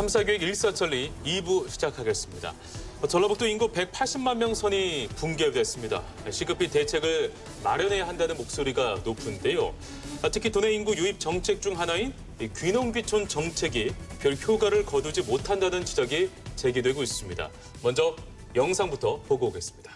탐사계획 일사천리 2부 시작하겠습니다. 전라북도 인구 180만 명 선이 붕괴됐습니다. 시급히 대책을 마련해야 한다는 목소리가 높은데요. 특히 도내 인구 유입 정책 중 하나인 귀농귀촌 정책이 별 효과를 거두지 못한다는 지적이 제기되고 있습니다. 먼저 영상부터 보고 오겠습니다.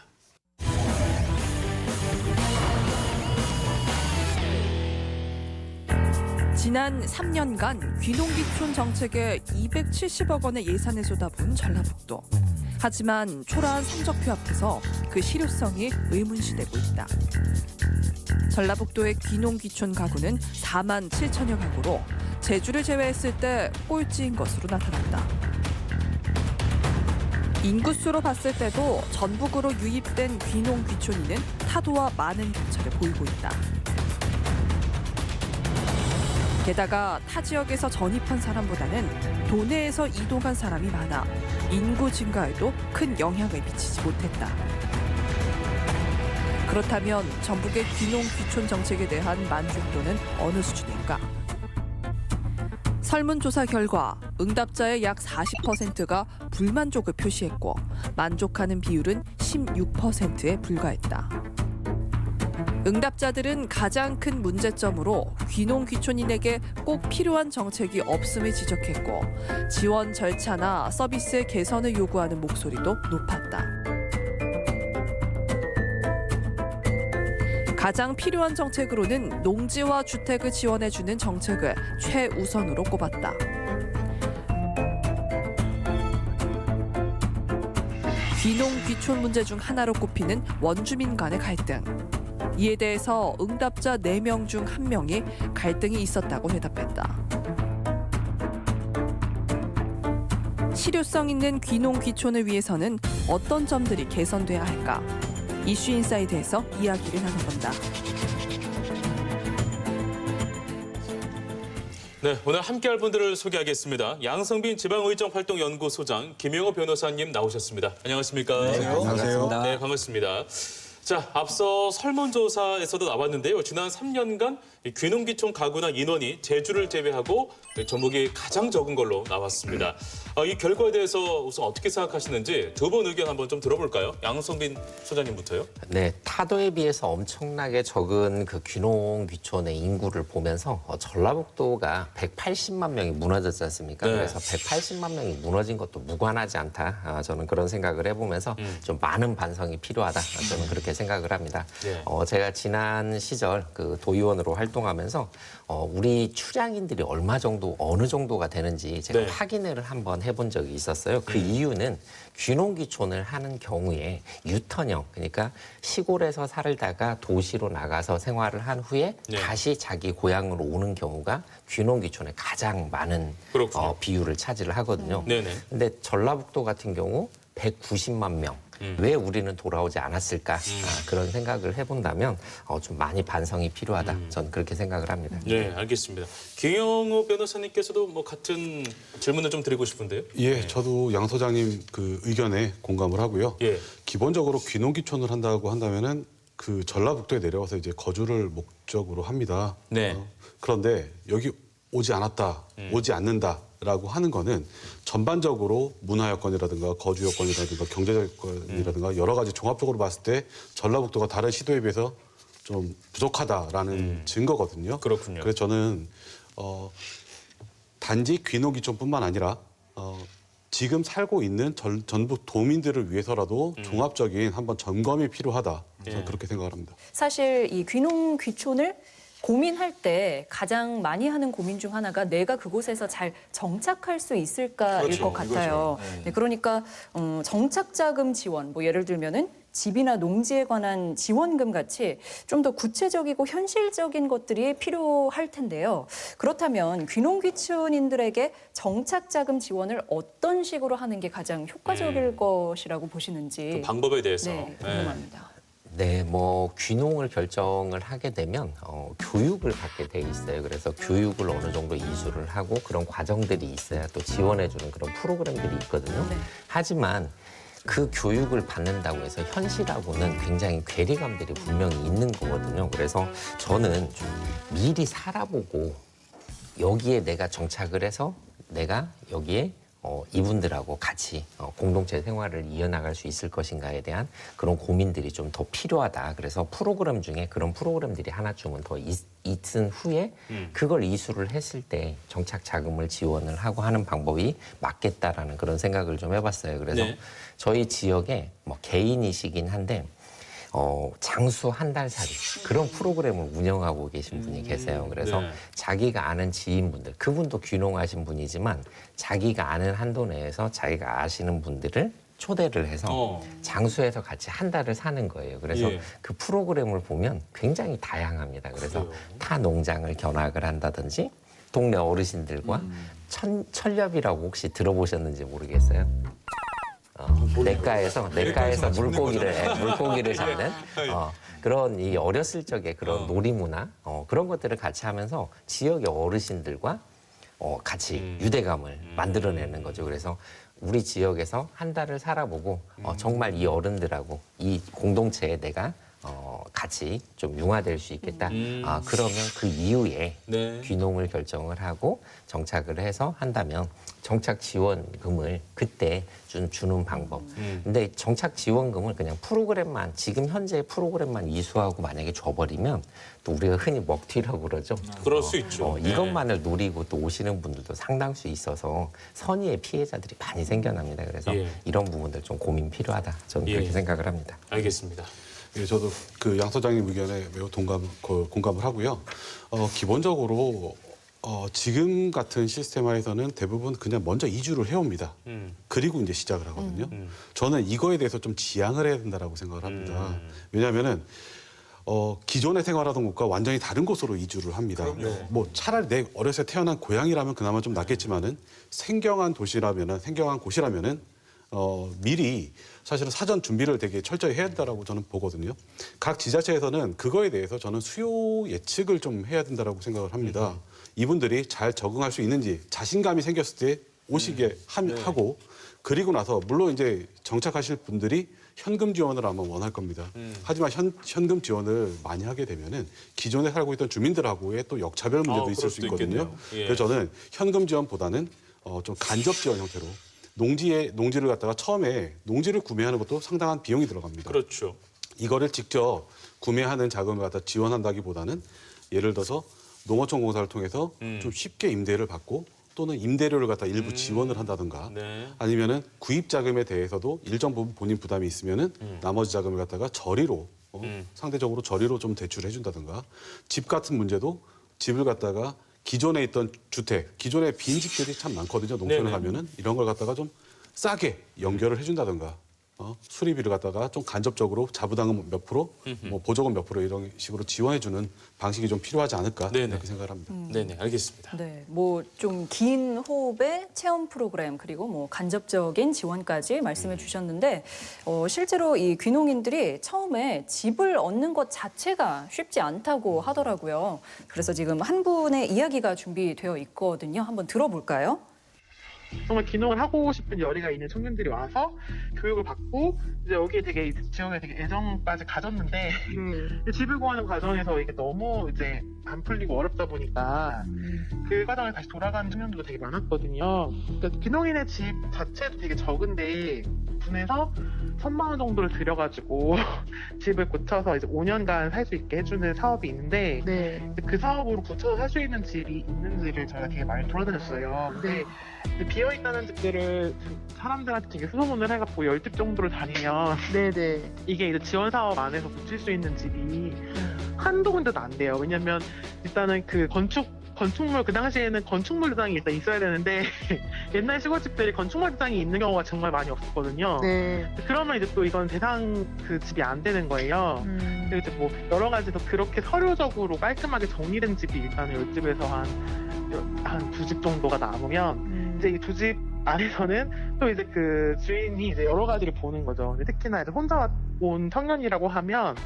지난 3년간 귀농귀촌 정책에 270억 원의 예산을 쏟아부은 전라북도. 하지만 초라한 성적표 앞에서 그 실효성이 의문시되고 있다. 전라북도의 귀농귀촌 가구는 4만 7천여 가구로 제주를 제외했을 때 꼴찌인 것으로 나타났다. 인구수로 봤을 때도 전북으로 유입된 귀농귀촌인은 타도와 많은 격차를 보이고 있다. 게다가 타 지역에서 전입한 사람보다는 도내에서 이동한 사람이 많아 인구 증가에도 큰 영향을 미치지 못했다. 그렇다면 전북의 귀농귀촌 정책에 대한 만족도는 어느 수준일까? 설문조사 결과 응답자의 약 40%가 불만족을 표시했고 만족하는 비율은 16%에 불과했다. 응답자들은 가장 큰 문제점으로 귀농귀촌인에게 꼭 필요한 정책이 없음을 지적했고 지원 절차나 서비스의 개선을 요구하는 목소리도 높았다. 가장 필요한 정책으로는 농지와 주택을 지원해주는 정책을 최우선으로 꼽았다. 귀농귀촌 문제 중 하나로 꼽히는 원주민 간의 갈등. 이에 대해서 응답자 4명 중 1명이 갈등이 있었다고 대답했다. 실효성 있는 귀농귀촌을 위해서는 어떤 점들이 개선돼야 할까? 이슈 인사이드에서 이야기를 나눠본다. 네, 오늘 함께할 분들을 소개하겠습니다. 양성빈 지방의정활동연구소장 김영호 변호사님 나오셨습니다. 안녕하십니까? 네, 반갑습니다. 네, 반갑습니다. 자, 앞서 설문조사에서도 나왔는데요. 지난 3년간 귀농귀촌 가구나 인원이 제주를 제외하고 전북이 가장 적은 걸로 나왔습니다. 이 결과에 대해서 우선 어떻게 생각하시는지 두 분 의견 한번 좀 들어볼까요? 양성빈 소장님부터요. 네, 타도에 비해서 엄청나게 적은 그 귀농귀촌의 인구를 보면서 전라북도가 180만 명이 무너졌지 않습니까? 네. 그래서 180만 명이 무너진 것도 무관하지 않다. 저는 그런 생각을 해보면서 좀 많은 반성이 필요하다. 저는 그렇게 생각을 합니다. 네. 제가 지난 시절 그 도의원으로 활동하면서 우리 출향인들이 얼마 정도, 어느 정도가 되는지 제가 네. 확인을 한번 해본 적이 있었어요. 그 이유는 귀농귀촌을 하는 경우에 유턴형, 그러니까 시골에서 살다가 도시로 나가서 생활을 한 후에 네. 다시 자기 고향으로 오는 경우가 귀농귀촌의 가장 많은 그렇군요. 비율을 차지를 하거든요. 네네. 근데 전라북도 같은 경우 190만 명. 왜 우리는 돌아오지 않았을까? 그런 생각을 해본다면 좀 많이 반성이 필요하다. 저는 그렇게 생각을 합니다. 네, 알겠습니다. 김영호 변호사님께서도 뭐 같은 질문을 좀 드리고 싶은데요. 예, 저도 양 소장님 그 의견에 공감을 하고요. 예. 기본적으로 귀농귀촌을 한다고 한다면은 그 전라북도에 내려와서 이제 거주를 목적으로 합니다. 네. 그런데 여기 오지 않았다, 오지 않는다라고 하는 거는 전반적으로 문화 여건이라든가 거주 여건이라든가 경제적 여건이라든가 여러 가지 종합적으로 봤을 때 전라북도가 다른 시도에 비해서 좀 부족하다라는 증거거든요. 그렇군요. 그래서 저는 단지 귀농귀촌뿐만 아니라 지금 살고 있는 전북 도민들을 위해서라도 종합적인 한번 점검이 필요하다. 저는 그렇게 생각을 합니다. 사실 이 귀농귀촌을 고민할 때 가장 많이 하는 고민 중 하나가 내가 그곳에서 잘 정착할 수 있을까일 그렇죠, 것 같아요. 네, 그러니까 정착자금 지원, 뭐 예를 들면은 집이나 농지에 관한 지원금 같이 좀 더 구체적이고 현실적인 것들이 필요할 텐데요. 그렇다면 귀농귀촌인들에게 정착자금 지원을 어떤 식으로 하는 게 가장 효과적일 것이라고 보시는지 그 방법에 대해서. 네, 궁금합니다. 네, 뭐 귀농을 결정을 하게 되면 교육을 받게 돼 있어요. 그래서 교육을 어느 정도 이수를 하고 그런 과정들이 있어야 또 지원해주는 그런 프로그램들이 있거든요. 네. 하지만 그 교육을 받는다고 해서 현실하고는 굉장히 괴리감들이 분명히 있는 거거든요. 그래서 저는 좀 미리 살아보고 여기에 내가 정착을 해서 내가 여기에 이분들하고 같이 공동체 생활을 이어나갈 수 있을 것인가에 대한 그런 고민들이 좀 더 필요하다. 그래서 프로그램 중에 그런 프로그램들이 하나쯤은 더 있은 후에 그걸 이수를 했을 때 정착 자금을 지원을 하고 하는 방법이 맞겠다라는 그런 생각을 좀 해봤어요. 그래서 네. 저희 지역에 뭐 개인이시긴 한데 장수 한 달 살이 그런 프로그램을 운영하고 계신 분이 계세요. 그래서 네. 자기가 아는 지인분들, 그분도 귀농하신 분이지만 자기가 아는 한도 내에서 자기가 아시는 분들을 초대를 해서 장수해서 같이 한 달을 사는 거예요. 그래서 예. 그 프로그램을 보면 굉장히 다양합니다. 그래서 그래요? 타 농장을 견학을 한다든지 동네 어르신들과 철렵이라고 혹시 들어보셨는지 모르겠어요. 냇가에서 물고기를 잡는 그런 이 어렸을 적에 그런 놀이문화 그런 것들을 같이 하면서 지역의 어르신들과 같이 유대감을 만들어내는 거죠. 그래서 우리 지역에서 한 달을 살아보고 정말 이 어른들하고 이 공동체에 내가 같이 좀 융화될 수 있겠다. 그러면 그 이후에 네. 귀농을 결정을 하고 정착을 해서 한다면 정착 지원금을 그때 주는 방법. 근데 정착 지원금을 그냥 프로그램만 지금 현재 프로그램만 이수하고 만약에 줘버리면 또 우리가 흔히 먹튀라고 그러죠. 그럴 수 있죠. 네. 이것만을 노리고 또 오시는 분들도 상당수 있어서 선의의 피해자들이 많이 생겨납니다. 그래서 예. 이런 부분들 좀 고민 필요하다. 저는 예. 그렇게 생각을 합니다. 알겠습니다. 예, 저도 그 양 소장님 의견에 매우 공감을 하고요. 기본적으로 지금 같은 시스템화에서는 대부분 그냥 먼저 이주를 해옵니다. 그리고 이제 시작을 하거든요. 저는 이거에 대해서 좀 지양을 해야 된다라고 생각을 합니다. 왜냐하면은 기존에 생활하던 곳과 완전히 다른 곳으로 이주를 합니다. 뭐 차라리 내 어렸을 때 태어난 고향이라면 그나마 좀 낫겠지만은 생경한 곳이라면은 미리 사실은 사전 준비를 되게 철저히 해야 된다라고 저는 보거든요. 각 지자체에서는 그거에 대해서 저는 수요 예측을 좀 해야 된다라고 생각을 합니다. 이분들이 잘 적응할 수 있는지 자신감이 생겼을 때 오시게 하고 그리고 나서 물론 이제 정착하실 분들이 현금 지원을 아마 원할 겁니다. 하지만 현금 지원을 많이 하게 되면은 기존에 살고 있던 주민들하고의 또 역차별 문제도 있을 그럴 수 수도 있거든요. 있겠네요. 예. 그래서 저는 현금 지원보다는 좀 간접 지원 형태로 농지를 갖다가 처음에 농지를 구매하는 것도 상당한 비용이 들어갑니다. 그렇죠. 이거를 직접 구매하는 자금을 갖다 지원한다기보다는 예를 들어서 농어촌 공사를 통해서 좀 쉽게 임대를 받고 또는 임대료를 갖다 일부 지원을 한다든가 네. 아니면은 구입 자금에 대해서도 일정 부분 본인 부담이 있으면은 나머지 자금을 갖다가 저리로 상대적으로 저리로 좀 대출해 준다든가 집 같은 문제도 집을 갖다가 기존에 있던 주택, 기존에 빈 집들이 참 많거든요. 농촌에 네네. 가면은 이런 걸 갖다가 좀 싸게 연결을 해준다든가 수리비를 갖다가 좀 간접적으로 자부담은 몇 프로, 뭐 보조금 몇 프로 이런 식으로 지원해주는 방식이 좀 필요하지 않을까 네네. 이렇게 생각을 합니다. 네네, 알겠습니다. 네, 뭐 좀 긴 호흡의 체험 프로그램 그리고 뭐 간접적인 지원까지 말씀해 주셨는데 실제로 이 귀농인들이 처음에 집을 얻는 것 자체가 쉽지 않다고 하더라고요. 그래서 지금 한 분의 이야기가 준비되어 있거든요. 한번 들어볼까요? 정말 귀농을 하고 싶은 열의가 있는 청년들이 와서 교육을 받고 이제 여기에 되게 이 지역에 되게 애정까지 가졌는데 집을 구하는 과정에서 이게 너무 이제 안 풀리고 어렵다 보니까 그 과정에 다시 돌아가는 청년들도 되게 많았거든요. 그러니까 귀농인의 집 자체도 되게 적은데 군에서 1,000만 원 정도를 들여가지고 집을 고쳐서 이제 5년간 살 수 있게 해주는 사업이 있는데 그 사업으로 고쳐서 살 수 있는 집이 있는지를 저희가 되게 많이 돌아다녔어요. 근데 비어있다는 집들을 사람들한테 되게 수소문을 해갖고 10집 정도를 다니면 이게 이제 지원 사업 안에서 붙일 수 있는 집이 한두 군데도 안 돼요. 왜냐면 일단은 그 건축물 그 당시에는 건축물 대장이 일단 있어야 되는데 옛날 시골집들이 건축물 대장이 있는 경우가 정말 많이 없었거든요. 그러면 이제 또 이건 대상 그 집이 안 되는 거예요. 그리고 이제 뭐 여러 가지 더 그렇게 서류적으로 깔끔하게 정리된 집이 일단 10집에서 한 2집 정도가 남으면 이제 이 2집 안에서는 또 이제 그 주인이 이제 여러 가지를 보는 거죠. 근데 특히나 이제 혼자 온 청년이라고 하면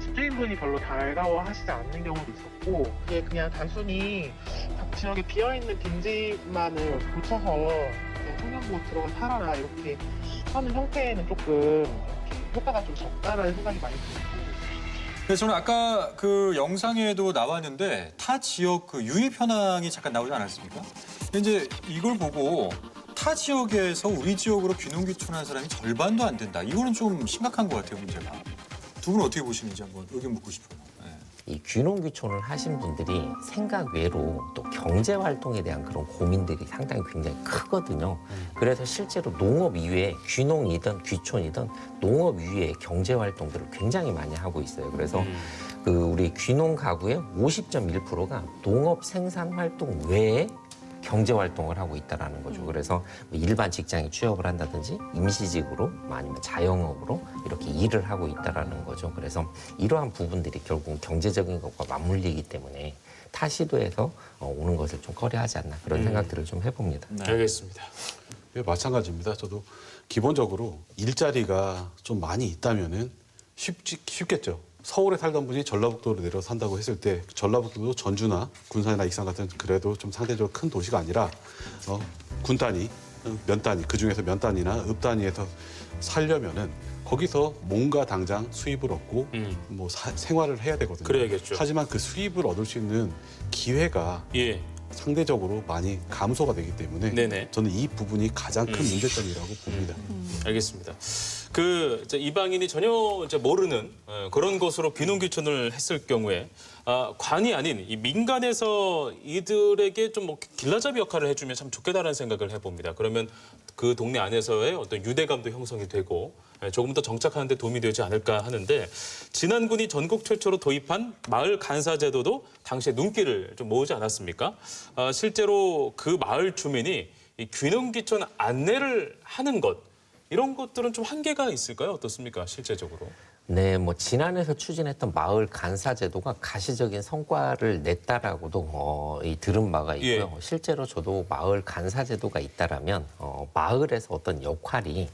집주인분이 별로 달가워하시지 않는 경우도 있었고 이게 그냥 단순히 지역에 비어있는 빈집만을 고쳐서 그냥 청년 보고 들어가 살아라 이렇게 하는 형태에는 조금 이렇게 효과가 좀 적다라는 생각이 많이 들고 네, 저는 아까 그 영상에도 나왔는데 타 지역 그 유입 현황이 잠깐 나오지 않았습니까? 근데 이제 이걸 보고 타 지역에서 우리 지역으로 귀농 귀촌한 사람이 절반도 안 된다. 이거는 좀 심각한 것 같아요, 문제가. 두 분 어떻게 보시는지 한번 의견 묻고 싶어요. 네. 이 귀농 귀촌을 하신 분들이 생각 외로 또 경제 활동에 대한 그런 고민들이 상당히 굉장히 크거든요. 그래서 실제로 농업 이외에 귀농이든 귀촌이든 농업 이외에 경제 활동들을 굉장히 많이 하고 있어요. 그래서 그 우리 귀농 가구의 50.1%가 농업 생산 활동 외에 경제 활동을 하고 있다라는 거죠. 그래서 뭐 일반 직장에 취업을 한다든지 임시직으로 아니면 자영업으로 이렇게 일을 하고 있다라는 거죠. 그래서 이러한 부분들이 결국 경제적인 것과 맞물리기 때문에 타 시도에서 오는 것을 좀 꺼려하지 않나 그런 생각들을 좀 해봅니다. 알겠습니다. 예, 마찬가지입니다. 저도 기본적으로 일자리가 좀 많이 있다면은 쉽겠죠. 서울에 살던 분이 전라북도로 내려 산다고 했을 때 전라북도도 전주나 군산이나 익산 같은 그래도 좀 상대적으로 큰 도시가 아니라 군 단위, 면 단위, 그중에서 면 단위나 읍 단위에서 살려면은 거기서 뭔가 당장 수입을 얻고 뭐 생활을 해야 되거든요. 그래야겠죠. 하지만 그 수입을 얻을 수 있는 기회가 예. 상대적으로 많이 감소가 되기 때문에 네네. 저는 이 부분이 가장 큰 문제점이라고 봅니다. 알겠습니다. 그 이제 이방인이 전혀 이제 모르는 그런 곳으로 귀농 귀촌을 했을 경우에 관이 아닌 이 민간에서 이들에게 좀 뭐 길라잡이 역할을 해주면 참 좋겠다라는 생각을 해봅니다. 그러면 그 동네 안에서의 어떤 유대감도 형성이 되고 조금 더 정착하는 데 도움이 되지 않을까 하는데 진안군이 전국 최초로 도입한 마을 간사 제도도 당시에 눈길을 좀 모으지 않았습니까? 실제로 그 마을 주민이 이 귀농 귀촌 안내를 하는 것 이런 것들은 좀 한계가 있을까요? 어떻습니까? 실제적으로. 네, 뭐 지난해에서 추진했던 마을 간사 제도가 가시적인 성과를 냈다라고도 들은 바가 있고요. 예. 실제로 저도 마을 간사 제도가 있다라면 마을에서 어떤 역할이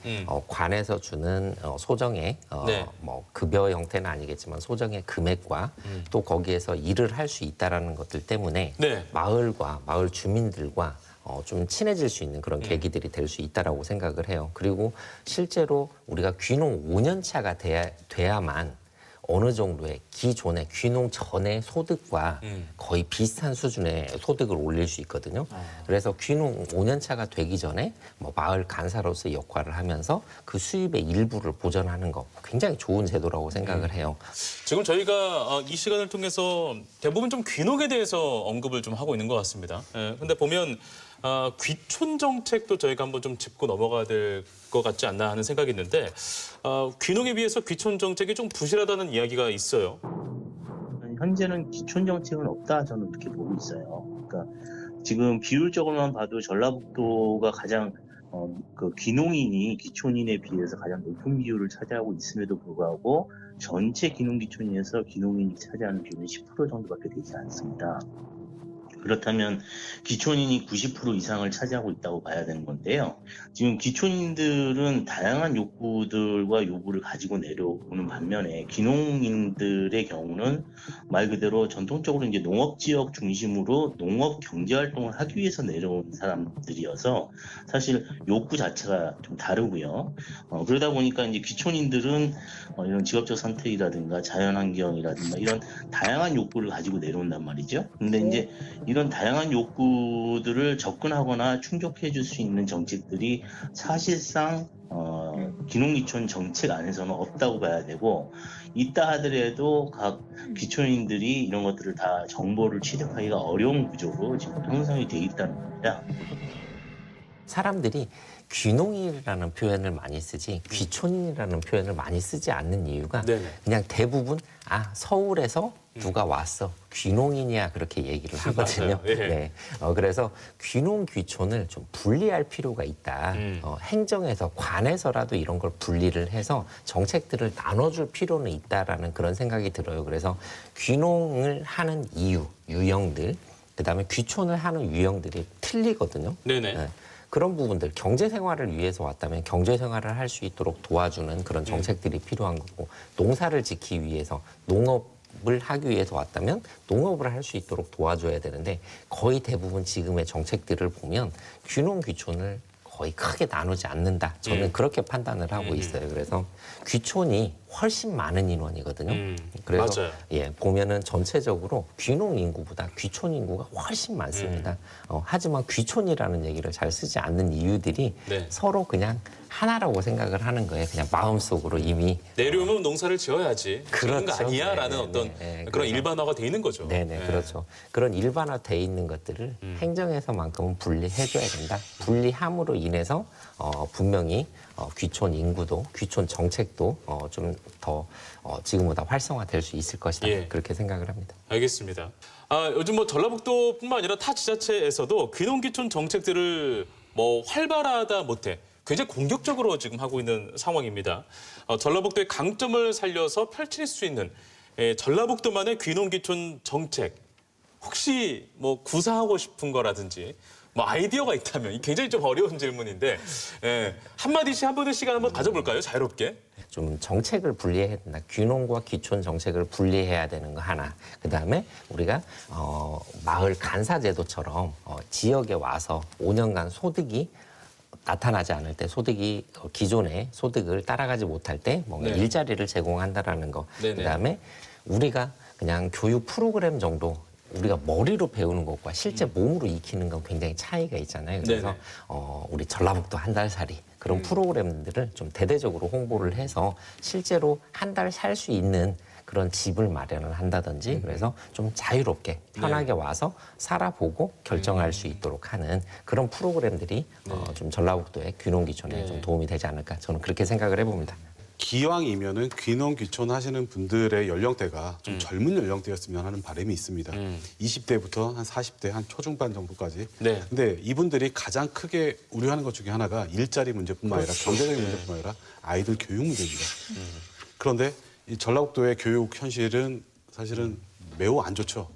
관에서 주는 소정의 네. 뭐 급여 형태는 아니겠지만 소정의 금액과 또 거기에서 일을 할 수 있다라는 것들 때문에 네. 마을과 마을 주민들과 좀 친해질 수 있는 그런 계기들이 될 수 있다라고 생각을 해요. 그리고 실제로 우리가 귀농 5년 차가 돼야만 어느 정도의 기존의 귀농 전의 소득과 거의 비슷한 수준의 소득을 올릴 수 있거든요. 그래서 귀농 5년 차가 되기 전에 뭐 마을 간사로서의 역할을 하면서 그 수입의 일부를 보전하는 거 굉장히 좋은 제도라고 생각을 해요. 지금 저희가 이 시간을 통해서 대부분 좀 귀농에 대해서 언급을 좀 하고 있는 것 같습니다. 근데 보면 귀촌 정책도 저희가 한번 좀 짚고 넘어가야 될 것 같지 않나 하는 생각이 있는데 귀농에 비해서 귀촌 정책이 좀 부실하다는 이야기가 있어요. 현재는 기촌 정책은 없다 저는 그렇게 보고 있어요. 그러니까 지금 비율적으로만 봐도 전라북도가 가장 그 귀농인이 기촌인에 비해서 가장 높은 비율을 차지하고 있음에도 불구하고 전체 귀농 기촌인에서 귀농인이 차지하는 비율은 10% 정도밖에 되지 않습니다. 그렇다면 기촌인이 90% 이상을 차지하고 있다고 봐야 되는 건데요. 지금 기촌인들은 다양한 욕구들과 요구를 가지고 내려오는 반면에 귀농인들의 경우는 말 그대로 전통적으로 이제 농업 지역 중심으로 농업 경제 활동을 하기 위해서 내려온 사람들이어서 사실 욕구 자체가 좀 다르고요. 그러다 보니까 이제 귀촌인들은 이런 직업적 선택이라든가 자연환경이라든가 이런 다양한 욕구를 가지고 내려온단 말이죠. 근데 이제 이런 다양한 욕구들을 접근하거나 충족해 줄 수 있는 정책들이 사실상 귀농귀촌 정책 안에서는 없다고 봐야 되고 있다 하더라도 각 귀촌인들이 이런 것들을 다 정보를 취득하기가 어려운 구조로 지금 형성이 돼 있다는 겁니다. 사람들이 귀농인이라는 표현을 많이 쓰지 귀촌인이라는 표현을 많이 쓰지 않는 이유가 네네. 그냥 대부분 서울에서 누가 왔어 귀농인이야 그렇게 얘기를 하거든요. 맞아요. 예. 네. 그래서 귀농 귀촌을 좀 분리할 필요가 있다. 행정에서 관에서라도 이런 걸 분리를 해서 정책들을 나눠줄 필요는 있다라는 그런 생각이 들어요. 그래서 귀농을 하는 이유, 유형들, 그다음에 귀촌을 하는 유형들이 틀리거든요. 네네. 네. 그런 부분들 경제 생활을 위해서 왔다면 경제 생활을 할 수 있도록 도와주는 그런 정책들이 필요한 거고 농사를 짓기 위해서 농업을 하기 위해서 왔다면 농업을 할 수 있도록 도와줘야 되는데 거의 대부분 지금의 정책들을 보면 귀농 귀촌을 거의 크게 나누지 않는다. 저는 그렇게 판단을 하고 있어요. 그래서 귀촌이 훨씬 많은 인원이거든요. 그래서 맞아요. 예, 보면은 전체적으로 귀농 인구보다 귀촌 인구가 훨씬 많습니다. 하지만 귀촌이라는 얘기를 잘 쓰지 않는 이유들이 네. 서로 그냥 하나라고 생각을 하는 거예요. 그냥 마음속으로 이미 내려오면 농사를 지어야지. 그런 거 그렇죠. 아니야라는 네, 어떤 네, 네. 그런 그래서- 일반화가 돼 있는 거죠. 네네, 그렇죠. 그런 일반화돼 있는 것들을 행정에서만큼은 분리해줘야 된다. 분리함으로 인해서 분명히 귀촌 인구도, 귀촌 정책도 좀 더 지금보다 활성화될 수 있을 것이다. 예. 그렇게 생각을 합니다. 알겠습니다. 요즘 뭐 전라북도뿐만 아니라 타 지자체에서도 귀농귀촌 정책들을 뭐 활발하다 못해 굉장히 공격적으로 지금 하고 있는 상황입니다. 전라북도의 강점을 살려서 펼칠 수 있는 전라북도만의 귀농귀촌 정책 혹시 뭐 구상하고 싶은 거라든지 뭐 아이디어가 있다면 굉장히 좀 어려운 질문인데 한마디씩 한 분의 시간 한번 가져볼까요? 자유롭게. 좀 정책을 분리해야 된다. 귀농과 귀촌 정책을 분리해야 되는 거 하나. 그다음에 우리가 마을 간사제도처럼 지역에 와서 5년간 소득이 나타나지 않을 때 소득이 기존의 소득을 따라가지 못할 때 뭔가 네. 일자리를 제공한다라는 거. 네네. 그다음에 우리가 그냥 교육 프로그램 정도 우리가 머리로 배우는 것과 실제 몸으로 익히는 건 굉장히 차이가 있잖아요. 그래서 네네. 우리 전라북도 한 달 살이 그런 프로그램들을 좀 대대적으로 홍보를 해서 실제로 한 달 살 수 있는 그런 집을 마련을 한다든지 그래서 좀 자유롭게 편하게 와서 살아보고 결정할 수 있도록 하는 그런 프로그램들이 좀 전라북도의 귀농귀촌에 좀 도움이 되지 않을까 저는 그렇게 생각을 해봅니다. 기왕이면은 귀농 귀촌 하시는 분들의 연령대가 좀 젊은 연령대였으면 하는 바람이 있습니다. 20대부터 한 40대 한 초중반 정도까지. 네. 근데 이분들이 가장 크게 우려하는 것 중에 하나가 일자리 문제뿐만 아니라 경제적인 문제뿐만 아니라 아이들 교육 문제입니다. 그런데 이 전라북도의 교육 현실은 사실은 매우 안 좋죠.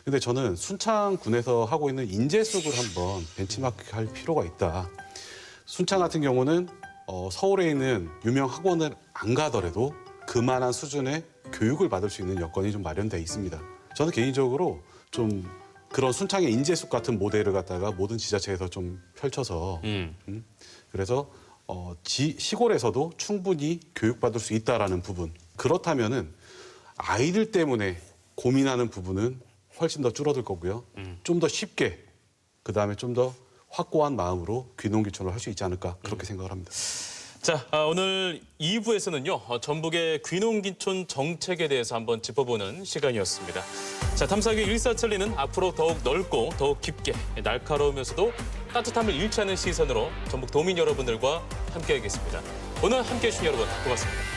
근데 저는 순창군에서 하고 있는 인재수급을 한번 벤치마크할 필요가 있다. 순창 같은 경우는 서울에 있는 유명 학원을 안 가더라도 그만한 수준의 교육을 받을 수 있는 여건이 좀 마련돼 있습니다. 저는 개인적으로 좀 그런 순창의 인재숲 같은 모델을 갖다가 모든 지자체에서 좀 펼쳐서 그래서 시골에서도 충분히 교육받을 수 있다라는 부분. 그렇다면은 아이들 때문에 고민하는 부분은 훨씬 더 줄어들 거고요. 좀 더 쉽게 그다음에 좀 더 확고한 마음으로 귀농귀촌을 할 수 있지 않을까 그렇게 생각을 합니다. 자, 오늘 2부에서는요. 전북의 귀농귀촌 정책에 대해서 한번 짚어보는 시간이었습니다. 자, 탐사기 일사천리는 앞으로 더욱 넓고 더욱 깊게 날카로우면서도 따뜻함을 잃지 않는 시선으로 전북 도민 여러분들과 함께하겠습니다. 오늘 함께해 주신 여러분 고맙습니다.